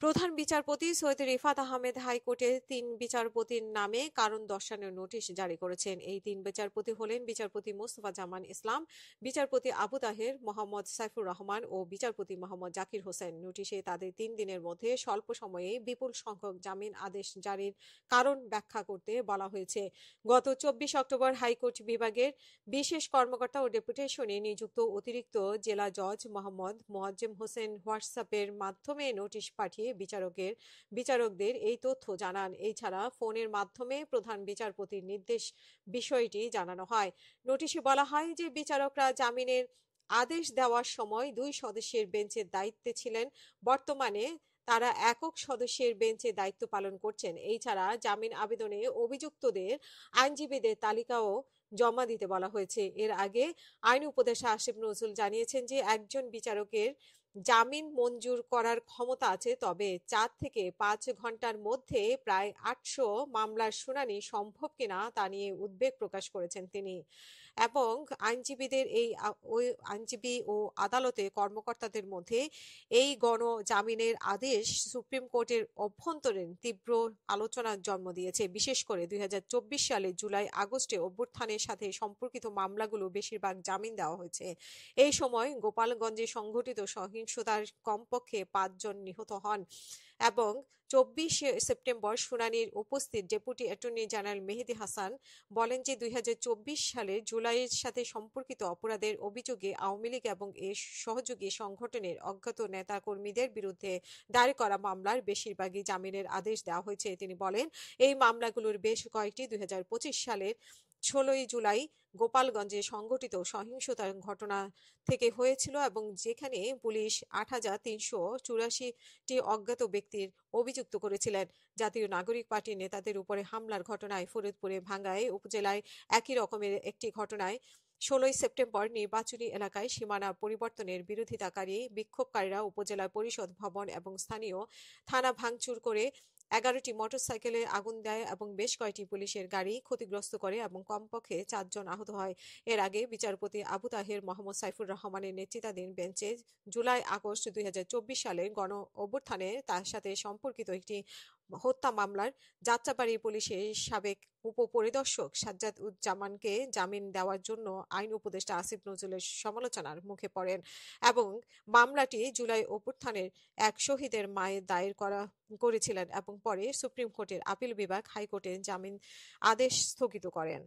প্রধান বিচারপতি সৈয়দ রিফাত আহমেদ হাইকোর্টের ৩ বিচারপতির নামে কারণ দর্শানোর নোটিশ জারি করেছেন। এই ৩ বিচারপতি হলেন বিচারপতি মোস্তফা জামান ইসলাম, বিচারপতি আবু তাহের, মোহাম্মদ সাইফুর রহমান ও বিচারপতি মোহাম্মদ জাকির হোসেন। নোটিশে তাদের ৩ দিনের মধ্যে স্বল্প সময়ে বিপুল সংখ্যক জামিন আদেশ জারির কারণ ব্যাখ্যা করতে বলা হয়েছে। গত ২৪ অক্টোবর হাইকোর্ট বিভাগের বিশেষ কর্মকর্তা ও ডেপুটেশনে নিযুক্ত অতিরিক্ত জেলা জজ মোহাম্মদ মোয়াজ্জেম হোসেন হোয়াটসঅ্যাপের মাধ্যমে নোটিশ পাঠিয়ে বিচারকদের এই তথ্য জানান। এছাড়া ফোনের মাধ্যমে প্রধান বিচারপতির নির্দেশ বিষয়টি জানানো হয়। নোটিশে বলা হয় যে বিচারকরা জামিনের আদেশ দেওয়ার সময় ২ সদস্যের বেঞ্চের দায়িত্বে ছিলেন। বর্তমানে তারা একক সদস্যের বেঞ্চে দায়িত্ব পালন করছেন। এছাড়া জামিন আবেদনে অভিযুক্তদের আইনজীবীদের তালিকাও জমা দিতে বলা হয়েছে। এর আগে আইন উপদেষ্টা আসিফ নজরুল জানিয়েছেন যে একজন বিচারকের জামিন মঞ্জুর করার ক্ষমতা আছে, তবে ৪ থেকে ৫ ঘন্টার মধ্যে প্রায় ৮০০ মামলার শুনানি সম্ভব কিনা তা নিয়ে উদ্বেগ প্রকাশ করেছেন তিনি। এবং আইনজীবী ও আদালতে কর্মকর্তাদের মধ্যে এই গণজামিনের আদেশ সুপ্রিম কোর্টের অভ্যন্তরীণ তীব্র আলোচনার জন্ম দিয়েছে। বিশেষ করে ২০২৪ সালে জুলাই আগস্টে অভ্যুত্থানের সাথে সম্পর্কিত মামলাগুলো বেশিরভাগ জামিন দেওয়া হয়েছে। এই সময় গোপালগঞ্জে সংঘটিত সহিংসতার কমপক্ষে ৫ জন নিহত হন। এবং ২৪ সেপ্টেম্বর শুনানির উপস্থিত ডেপুটি অ্যাটর্নি জেনারেল মেহেদী হাসান বলেন যে ২০২৪ সালের জুলাইয়ের সাথে সম্পর্কিত অপরাধের অভিযোগে আওয়ামী লীগ এবং এর সহযোগী সংগঠনের অজ্ঞাত নেতাকর্মীদের বিরুদ্ধে দায়ের করা মামলার বেশিরভাগই জামিনের আদেশ দেওয়া হয়েছে। তিনি বলেন, এই মামলাগুলোর বেশ কয়েকটি ২০২৫ সালের ১৬ই জুলাই গোপালগঞ্জে সংঘটিত সহিংসতার ঘটনা থেকে হয়েছিল এবং যেখানে পুলিশ ৮৩৮৪টি অজ্ঞাত ব্যক্তির অভিযুক্ত করেছিলেন। জাতীয় নাগরিক পার্টির নেতাদের উপরে হামলার ঘটনায় ফরিদপুরে ভাঙ্গায় উপজেলায় একই রকমের একটি ঘটনায় ১৬ই সেপ্টেম্বর নির্বাচনী এলাকায় সীমানা পরিবর্তনের বিরোধিতাকারী বিক্ষোভকারীরা উপজেলা পরিষদ ভবন এবং স্থানীয় থানা ভাঙচুর করে ১১টি মোটরসাইকেলে আগুন দেয় এবং বেশ কয়েকটি পুলিশের গাড়ি ক্ষতিগ্রস্ত করে এবং কমপক্ষে ৪ জন আহত হয়। এর আগে বিচারপতি আবু তাহের, মোহাম্মদ সাইফুর রহমানের নেতৃত্বাধীন বেঞ্চে জুলাই আগস্ট ২০২৪ সালের গণ অভ্যুত্থানে তার সাথে সম্পর্কিত একটি হত্যা মামলার যাত্রাবাড়ী পুলিশের সাবেক উপপরিদর্শক সাজ্জাদুজ্জামানকে জামিন দেওয়ার জন্য আইন উপদেষ্টা আসিফ নজরুলের সমালোচনার মুখে পড়েন এবং মামলাটি জুলাই অভ্যুত্থানের এক শহীদের মায়ের দায়ের করেছিলেন এবং পরে সুপ্রিম কোর্টের আপিল বিভাগ হাইকোর্টে জামিন আদেশ স্থগিত করেন।